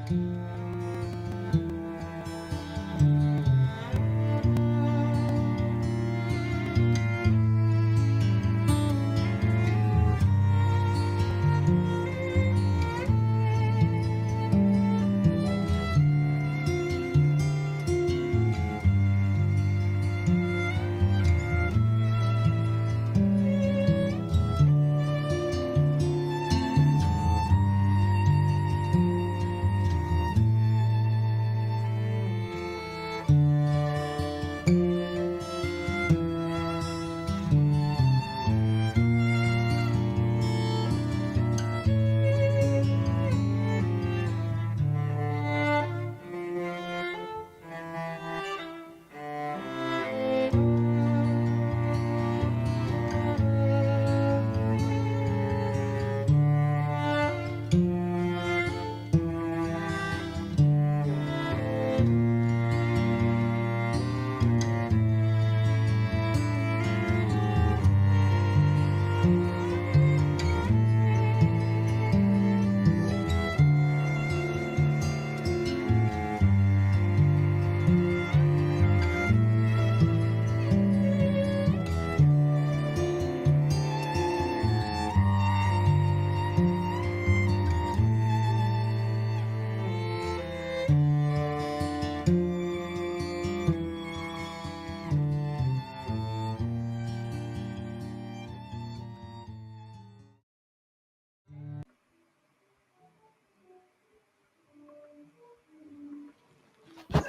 So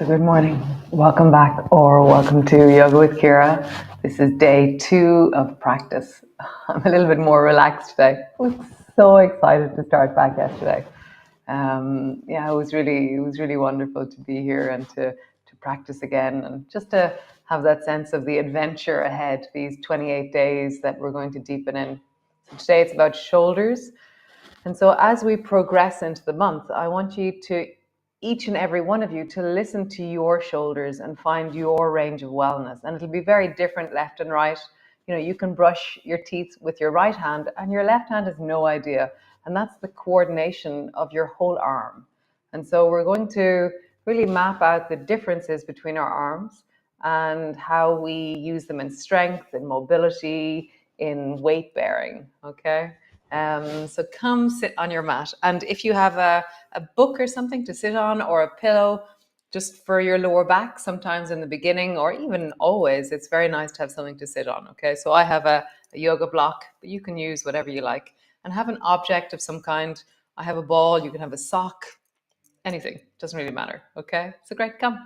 good morning, welcome back or welcome to Yoga with Ciara. This is day 2 of practice. I'm a little bit more relaxed today. I was so excited to start back yesterday. It was really wonderful to be here and to practice again and just to have that sense of the adventure ahead, these 28 days that we're going to deepen in. So today it's about shoulders. And so as we progress into the month, I want you to, each and every one of you, to listen to your shoulders and find your range of wellness. And it'll be very different left and right. You know, you can brush your teeth with your right hand and your left hand has no idea. And that's the coordination of your whole arm. And so we're going to really map out the differences between our arms and how we use them in strength, in mobility, in weight bearing, okay? So come sit on your mat. And if you have a book or something to sit on or a pillow just for your lower back, sometimes in the beginning or even always, it's very nice to have something to sit on, okay? So I have a yoga block, but you can use whatever you like. And have an object of some kind. I have a ball, you can have a sock, anything, doesn't really matter, okay? So great, come.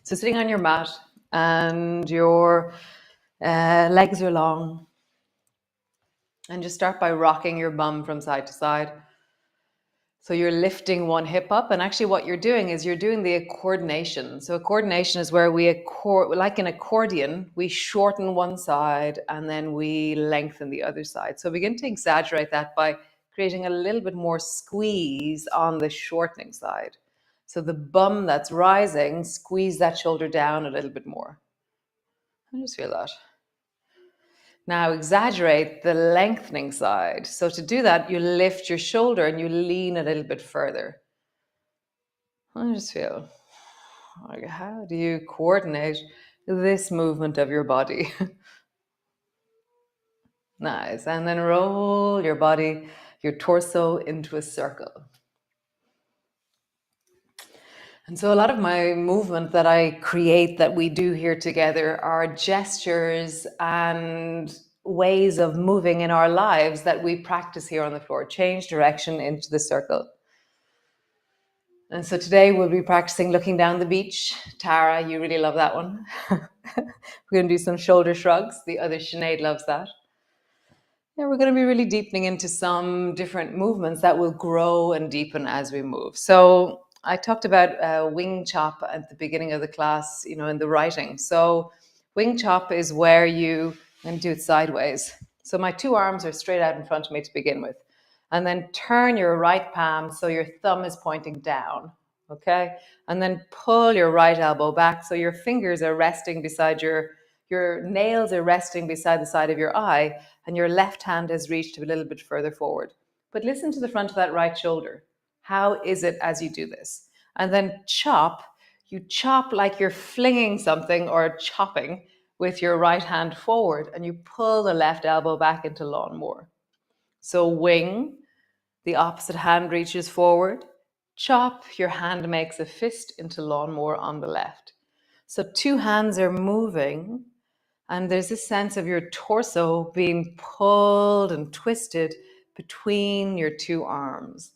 So sitting on your mat and your legs are long, and just start by rocking your bum from side to side. So you're lifting one hip up, and actually what you're doing is you're doing the coordination. So a coordination is where we, like an accordion, we shorten one side and then we lengthen the other side. So begin to exaggerate that by creating a little bit more squeeze on the shortening side. So the bum that's rising, squeeze that shoulder down a little bit more. I just feel that. Now exaggerate the lengthening side. So to do that, you lift your shoulder and you lean a little bit further. I just feel like, how do you coordinate this movement of your body? Nice. And then roll your body, your torso into a circle. And so a lot of my movement that I create, that we do here together, are gestures and ways of moving in our lives that we practice here on the floor. Change direction into the circle. And so today we'll be practicing looking down the beach. Tara, you really love that one. We're going to do some shoulder shrugs. The other Sinead loves that. Yeah, we're going to be really deepening into some different movements that will grow and deepen as we move. So I talked about wing chop at the beginning of the class, you know, in the writing. So wing chop is where I'm going to do it sideways. So my two arms are straight out in front of me to begin with. And then turn your right palm so your thumb is pointing down, okay? And then pull your right elbow back so your fingers are resting beside your nails are resting beside the side of your eye, and your left hand has reached a little bit further forward. But listen to the front of that right shoulder. How is it as you do this? And then chop. You chop like you're flinging something or chopping with your right hand forward, and you pull the left elbow back into lawnmower. So wing, the opposite hand reaches forward. Chop, your hand makes a fist into lawnmower on the left. So two hands are moving, and there's this sense of your torso being pulled and twisted between your two arms.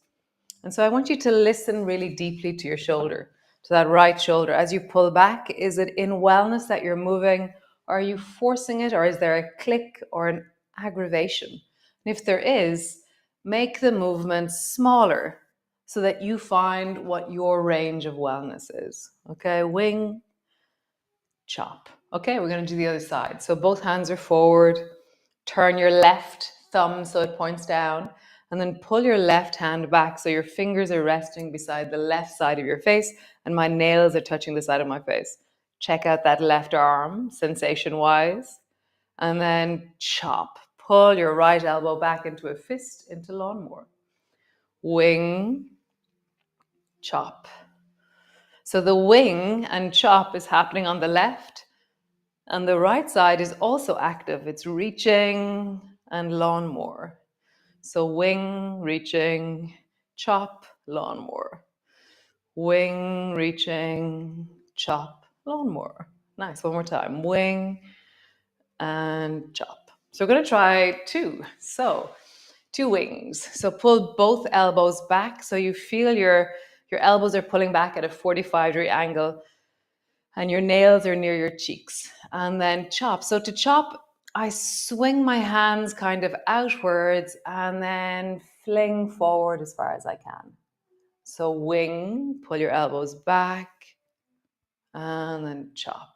And so I want you to listen really deeply to your shoulder, to that right shoulder. As you pull back, is it in wellness that you're moving? Are you forcing it, or is there a click or an aggravation? And if there is, make the movement smaller so that you find what your range of wellness is. Okay, wing, chop. Okay, we're going to do the other side. So both hands are forward. Turn your left thumb so it points down, and then pull your left hand back so your fingers are resting beside the left side of your face and my nails are touching the side of my face. Check out that left arm sensation wise, and then chop. Pull your right elbow back into a fist into lawnmower. Wing, chop. So the wing and chop is happening on the left, and the right side is also active. It's reaching and lawnmower. So wing, reaching, chop, lawnmower. Wing, reaching, chop, lawnmower. Nice, one more time. Wing and chop. So we're going to try two. So two wings. So pull both elbows back so you feel your elbows are pulling back at a 45-degree angle and your nails are near your cheeks. And then chop. So to chop, I swing my hands kind of outwards and then fling forward as far as I can. So wing, pull your elbows back, and then chop.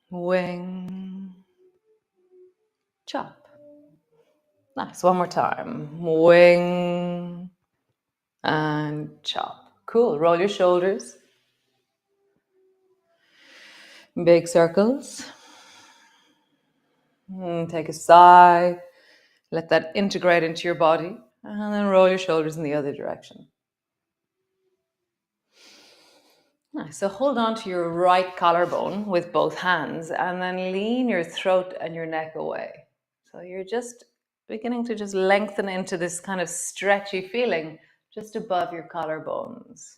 Wing, chop. Nice, one more time. Wing, and chop. Cool, roll your shoulders. Big circles. Take a sigh. Let that integrate into your body. And then roll your shoulders in the other direction. Nice. So hold on to your right collarbone with both hands and then lean your throat and your neck away. So you're just beginning to just lengthen into this kind of stretchy feeling just above your collarbones.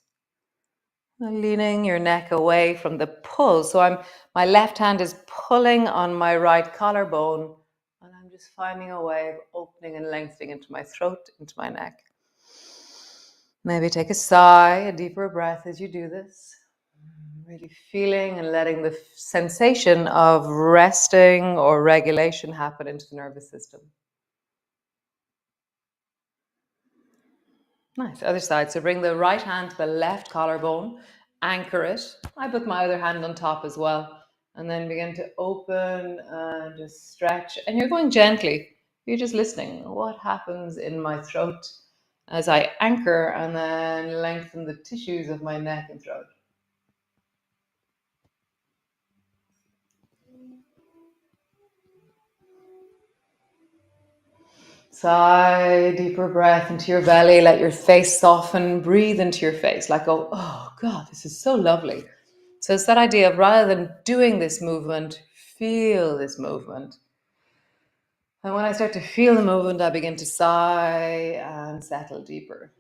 Leaning your neck away from the pull. So my left hand is pulling on my right collarbone, and I'm just finding a way of opening and lengthening into my throat, into my neck. Maybe take a sigh, a deeper breath as you do this. Really feeling and letting the sensation of resting or regulation happen into the nervous system. Nice, other side. So bring the right hand to the left collarbone, anchor it. I put my other hand on top as well. And then begin to open and just stretch. And you're going gently. You're just listening. What happens in my throat as I anchor and then lengthen the tissues of my neck and throat? Sigh, deeper breath into your belly. Let your face soften. Breathe into your face. Like, oh God, this is so lovely. So it's that idea of rather than doing this movement, feel this movement. And when I start to feel the movement, I begin to sigh and settle deeper.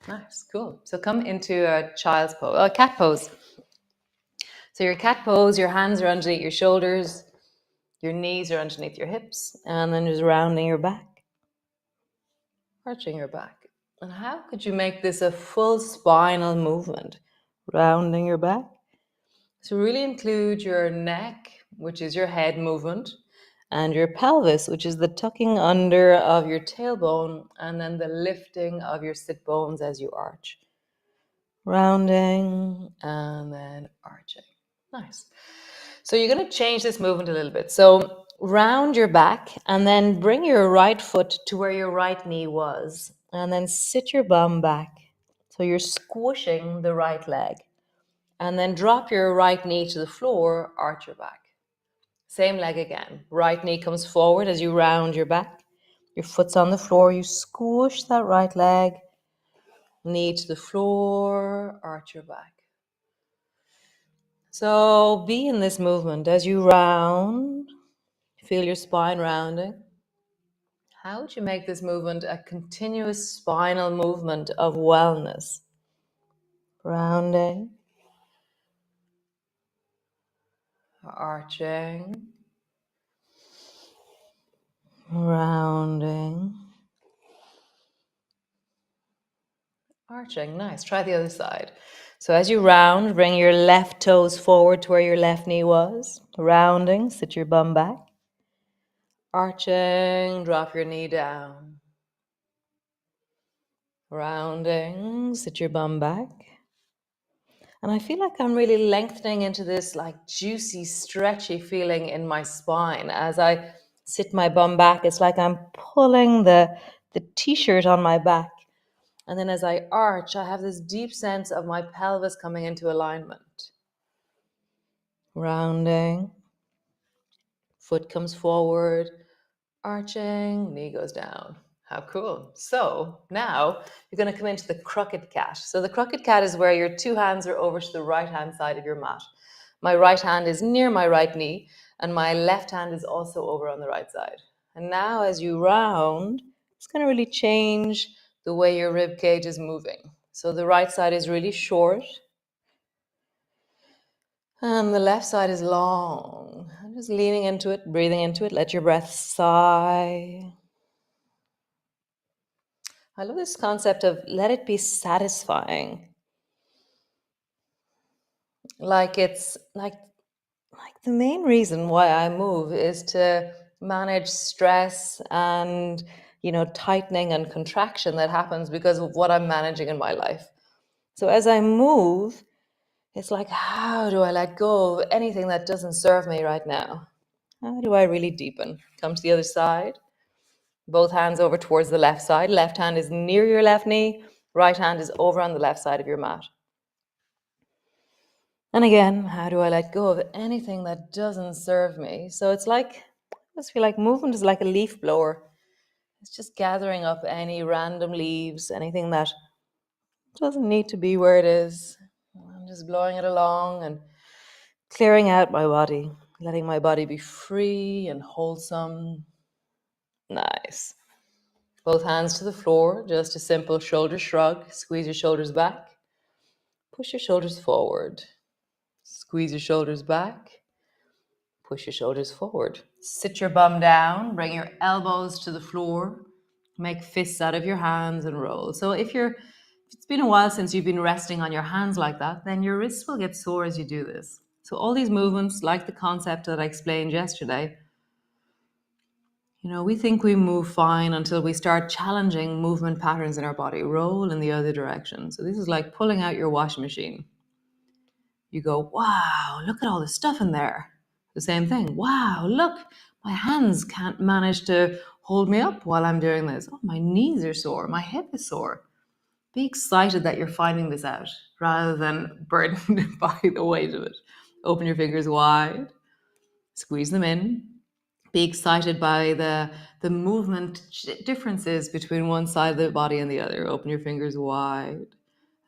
Nice, cool. So come into a child's pose, a cat pose. So your cat pose, your hands are underneath your shoulders, your knees are underneath your hips, and then just rounding your back. Arching your back. And how could you make this a full spinal movement? Rounding your back. So really include your neck, which is your head movement, and your pelvis, which is the tucking under of your tailbone, and then the lifting of your sit bones as you arch. Rounding and then arching. Nice. So you're going to change this movement a little bit. So round your back and then bring your right foot to where your right knee was, and then sit your bum back. So you're squishing the right leg, and then drop your right knee to the floor, arch your back. Same leg again. Right knee comes forward as you round your back. Your foot's on the floor. You squish that right leg, knee to the floor, arch your back. So be in this movement as you round. Feel your spine rounding. How would you make this movement a continuous spinal movement of wellness? Rounding, arching, rounding, arching. Nice. Try the other side. So as you round, bring your left toes forward to where your left knee was. Rounding, sit your bum back. Arching, drop your knee down. Rounding, sit your bum back. And I feel like I'm really lengthening into this like juicy, stretchy feeling in my spine. As I sit my bum back, it's like I'm pulling the t-shirt on my back. And then as I arch, I have this deep sense of my pelvis coming into alignment. Rounding, foot comes forward, arching, knee goes down. How cool. So now you're going to come into the crooked cat. So the crooked cat is where your two hands are over to the right-hand side of your mat. My right hand is near my right knee, and my left hand is also over on the right side. And now as you round, it's going to really change the way your rib cage is moving. So the right side is really short, and the left side is long. I'm just leaning into it, breathing into it. Let your breath sigh. I love this concept of let it be satisfying. Like it's like the main reason why I move is to manage stress and, tightening and contraction that happens because of what I'm managing in my life. So as I move, it's like, how do I let go of anything that doesn't serve me right now? How do I really deepen? Come to the other side. Both hands over towards the left side. Left hand is near your left knee. Right hand is over on the left side of your mat. And again, how do I let go of anything that doesn't serve me? So it's like, I just feel like movement is like a leaf blower. It's just gathering up any random leaves, anything that doesn't need to be where it is. I'm just blowing it along and clearing out my body, letting my body be free and wholesome. Nice. Both hands to the floor, just a simple shoulder shrug. Squeeze your shoulders back. Push your shoulders forward. Squeeze your shoulders back. Push your shoulders forward. Sit your bum down. Bring your elbows to the floor. Make fists out of your hands and roll. So if it's been a while since you've been resting on your hands like that, then your wrists will get sore as you do this. So all these movements, like the concept that I explained yesterday, we think we move fine until we start challenging movement patterns in our body. Roll in the other direction. So this is like pulling out your washing machine. You go, wow, look at all the stuff in there. The same thing. Wow, look, my hands can't manage to hold me up while I'm doing this. Oh, my knees are sore. My hip is sore. Be excited that you're finding this out rather than burdened by the weight of it. Open your fingers wide. Squeeze them in. Be excited by the movement differences between one side of the body and the other. Open your fingers wide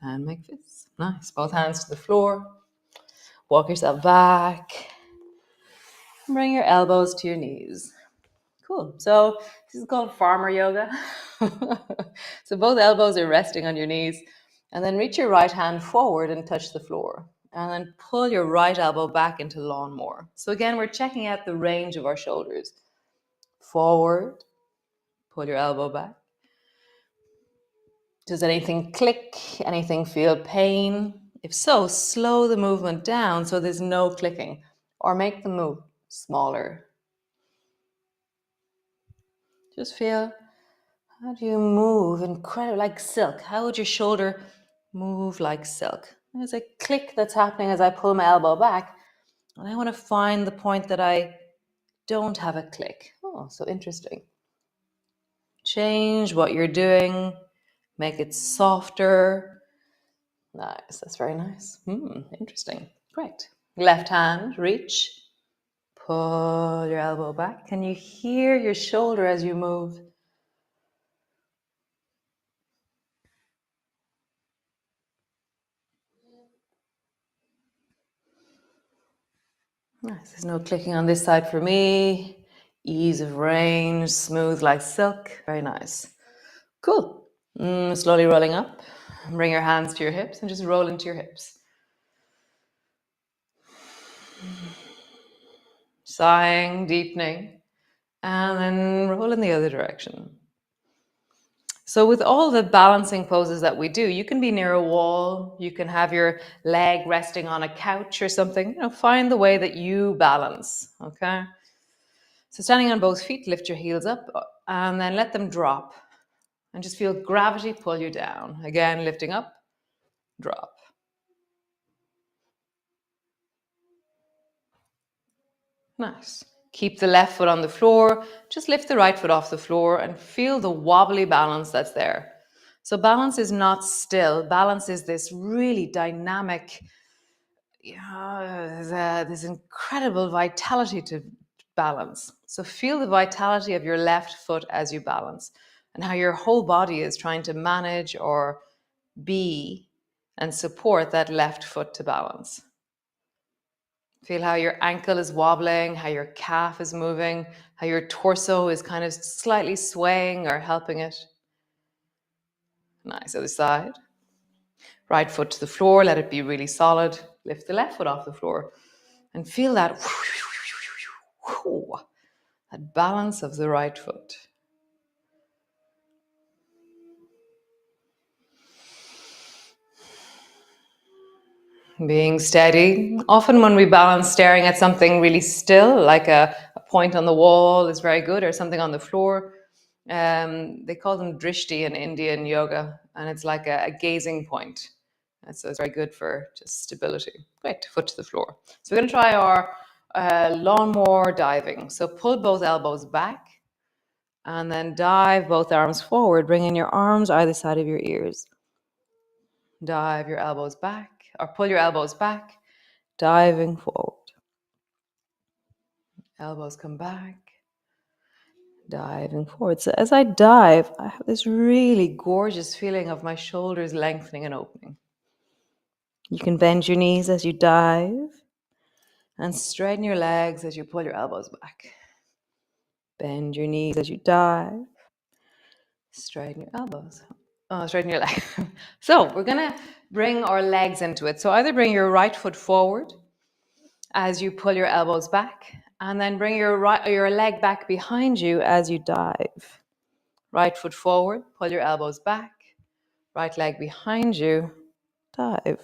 and make fists. Nice. Both hands to the floor. Walk yourself back. Bring your elbows to your knees. Cool. So this is called farmer yoga. So both elbows are resting on your knees. And then reach your right hand forward and touch the floor. And then pull your right elbow back into lawnmower. So again, we're checking out the range of our shoulders. Forward. Pull your elbow back. Does anything click? Anything feel pain? If so, slow the movement down so there's no clicking, or make the move smaller. Just feel, how do you move? Incredible, like silk. How would your shoulder move like silk? There's a click that's happening as I pull my elbow back, and I want to find the point that I don't have a click. Oh, so interesting. Change what you're doing, make it softer. Nice, that's very nice. Interesting. Great. Left hand, reach. Pull your elbow back. Can you hear your shoulder as you move? Nice. There's no clicking on this side for me. Ease of range, smooth like silk. Very nice. Cool. Slowly rolling up. Bring your hands to your hips and just roll into your hips. Sighing, deepening, and then roll in the other direction. So with all the balancing poses that we do, you can be near a wall, you can have your leg resting on a couch or something, find the way that you balance, okay? So standing on both feet, lift your heels up and then let them drop and just feel gravity pull you down. Again, lifting up, drop. Nice. Keep the left foot on the floor, just lift the right foot off the floor and feel the wobbly balance that's there. So balance is not still. Balance is this really dynamic, there's incredible vitality to balance. So feel the vitality of your left foot as you balance and how your whole body is trying to manage or be and support that left foot to balance. Feel how your ankle is wobbling, how your calf is moving, how your torso is kind of slightly swaying or helping it. Nice. Other side. Right foot to the floor, let it be really solid. Lift the left foot off the floor and feel that balance of the right foot. Being steady. Often when we balance, staring at something really still, like a point on the wall is very good, or something on the floor. They call them drishti in Indian yoga, and it's like a gazing point. And so it's very good for just stability. Great, foot to the floor. So we're going to try our lawnmower diving. So pull both elbows back and then dive both arms forward, bringing your arms either side of your ears. Dive your elbows back, or pull your elbows back, diving forward. Elbows come back, diving forward. So as I dive, I have this really gorgeous feeling of my shoulders lengthening and opening. You can bend your knees as you dive and straighten your legs as you pull your elbows back. Bend your knees as you dive. Straighten your elbows. Straighten your legs. So we're going to bring our legs into it. So either bring your right foot forward as you pull your elbows back, and then bring your leg back behind you as you dive. Right foot forward, pull your elbows back. Right leg behind you, dive.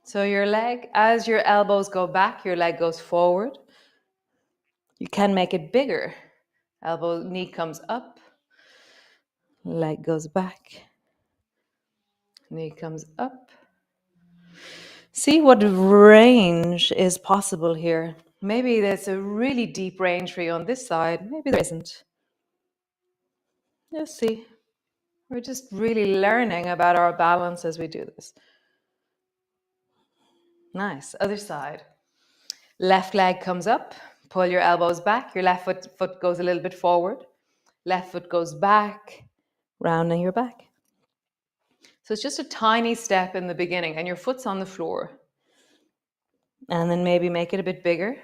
So your leg, as your elbows go back, your leg goes forward. You can make it bigger. Knee comes up, leg goes back, knee comes up. See what range is possible here. Maybe there's a really deep range for you on this side. Maybe there isn't. Just see. We're just really learning about our balance as we do this. Nice. Other side. Left leg comes up. Pull your elbows back. Your left foot goes a little bit forward. Left foot goes back, rounding your back. So it's just a tiny step in the beginning, and your foot's on the floor. And then maybe make it a bit bigger.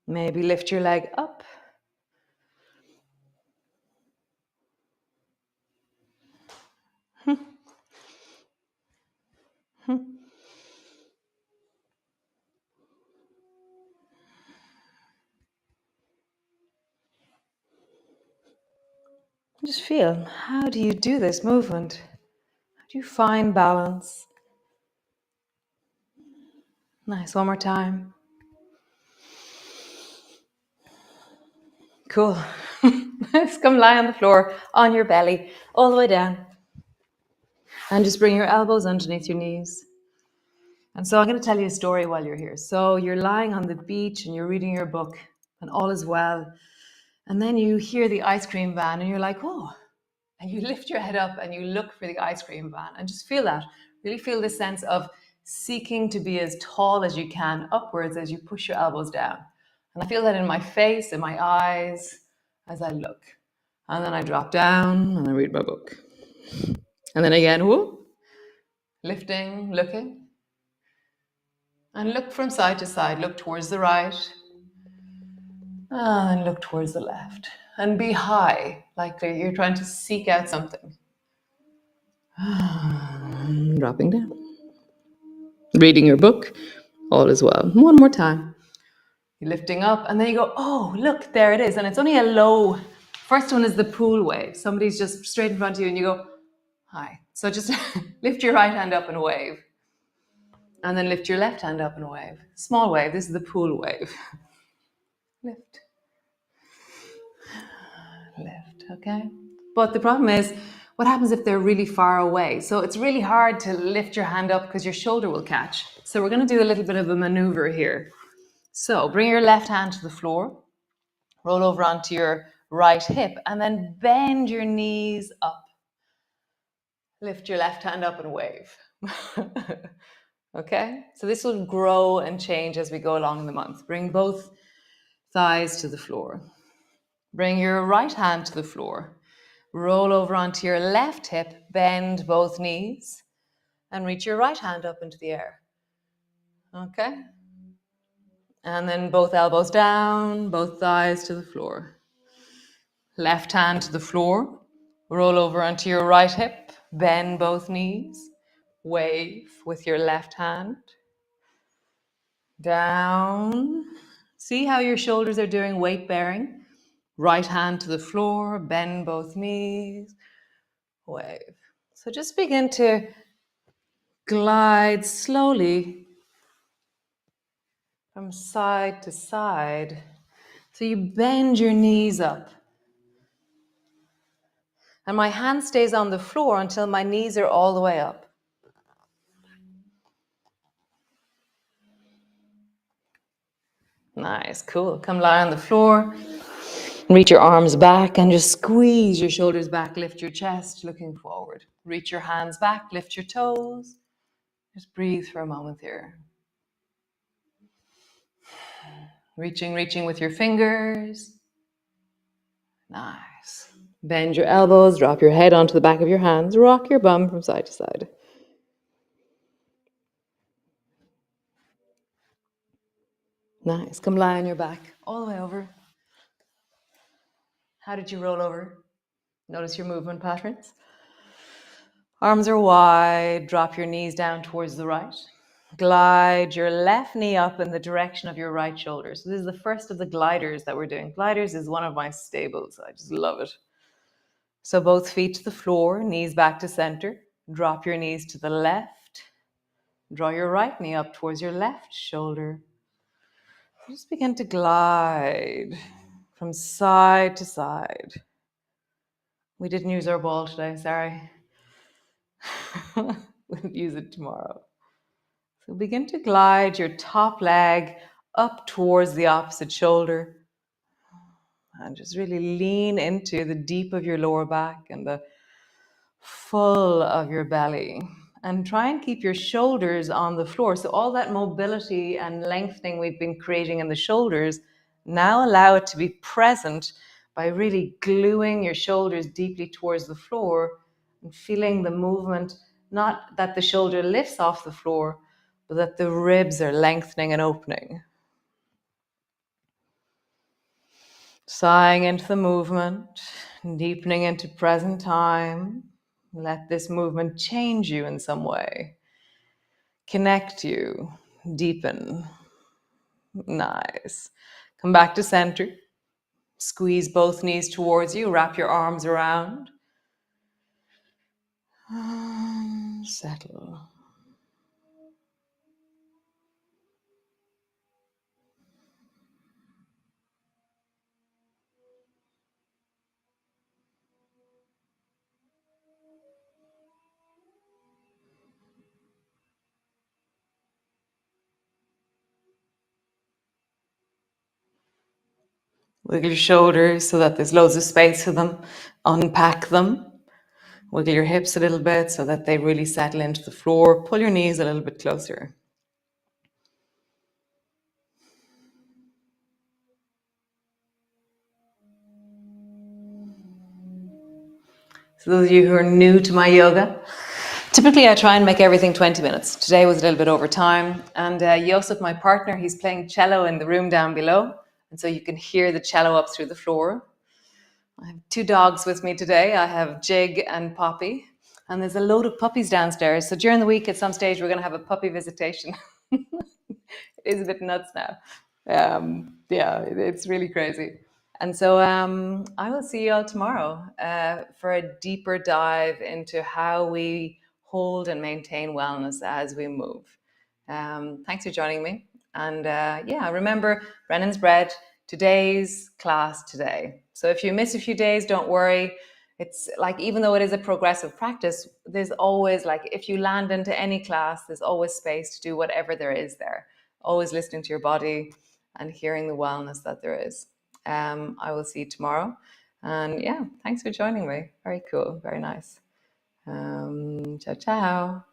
Maybe lift your leg up. Just feel, how do you do this movement? How do you find balance? Nice, one more time. Cool. Let's come lie on the floor, on your belly, all the way down. And just bring your elbows underneath your knees. And so I'm going to tell you a story while you're here. So you're lying on the beach and you're reading your book and all is well. And then you hear the ice cream van and you're like, oh, and you lift your head up and you look for the ice cream van and just feel that. Really feel the sense of seeking to be as tall as you can upwards as you push your elbows down. And I feel that in my face, in my eyes, as I look. And then I drop down and I read my book. And then again, whoop, Lifting, looking. And look from side to side. Look towards the right. And look towards the left. And be high, like you're trying to seek out something. Dropping down. Reading your book. All is well. One more time. You're lifting up, and then you go, oh, look, there it is. And it's only a low. First one is the pool wave. Somebody's just straight in front of you, and you go, hi. So just lift your right hand up and wave. And then lift your left hand up and wave. Small wave. This is the pool wave. Lift. Lift, okay? But the problem is, what happens if they're really far away? So it's really hard to lift your hand up because your shoulder will catch. So we're going to do a little bit of a maneuver here. So bring your left hand to the floor, roll over onto your right hip, and then bend your knees up. Lift your left hand up and wave. Okay? So this will grow and change as we go along in the month. Bring both thighs to the floor. Bring your right hand to the floor. Roll over onto your left hip, bend both knees, and reach your right hand up into the air. Okay? And then both elbows down, both thighs to the floor. Left hand to the floor. Roll over onto your right hip, bend both knees, wave with your left hand. Down. See how your shoulders are doing weight bearing? Right hand to the floor, bend both knees, wave. So just begin to glide slowly from side to side. So you bend your knees up. And my hand stays on the floor until my knees are all the way up. Nice, cool. Come lie on the floor. Reach your arms back and just squeeze your shoulders back. Lift your chest, looking forward. Reach your hands back, lift your toes. Just breathe for a moment here. Reaching with your fingers. Nice. Bend your elbows, drop your head onto the back of your hands, rock your bum from side to side. Nice. Come lie on your back, all the way over. How did you roll over? Notice your movement patterns. Arms are wide, drop your knees down towards the right. Glide your left knee up in the direction of your right shoulder. So this is the first of the gliders that we're doing. Gliders is one of my staples. I just love it. So both feet to the floor, knees back to center. Drop your knees to the left. Draw your right knee up towards your left shoulder. Just begin to glide from side to side. We didn't use our ball today, sorry. We'll use it tomorrow. So begin to glide your top leg up towards the opposite shoulder. And just really lean into the deep of your lower back and the full of your belly. And try and keep your shoulders on the floor. So all that mobility and lengthening we've been creating in the shoulders, now allow it to be present by really gluing your shoulders deeply towards the floor and feeling the movement, not that the shoulder lifts off the floor, but that the ribs are lengthening and opening. Sighing into the movement, deepening into present time. Let this movement change you in some way. Connect you, deepen. Nice. Come back to center. Squeeze both knees towards you. Wrap your arms around. Settle. Wiggle your shoulders so that there's loads of space for them. Unpack them. Wiggle your hips a little bit so that they really settle into the floor. Pull your knees a little bit closer. So those of you who are new to my yoga, Typically, I try and make everything 20 minutes. Today was a little bit over time. And Joseph, my partner, he's playing cello in the room down below. And so you can hear the cello up through the floor. I have 2 dogs with me today. I have Jig and Poppy. And there's a load of puppies downstairs. So during the week, at some stage, we're going to have a puppy visitation. It is a bit nuts now. Yeah, it's really crazy. And so I will see you all tomorrow for a deeper dive into how we hold and maintain wellness as we move. Thanks for joining me. And yeah, remember Brennan's Bread, today's class today. So if you miss a few days, don't worry. It's like, even though it is a progressive practice, there's always, like, if you land into any class, there's always space to do whatever there is there. Always listening to your body and hearing the wellness that there is. I will see you tomorrow. And yeah, thanks for joining me. Very cool. Very nice. Ciao, ciao.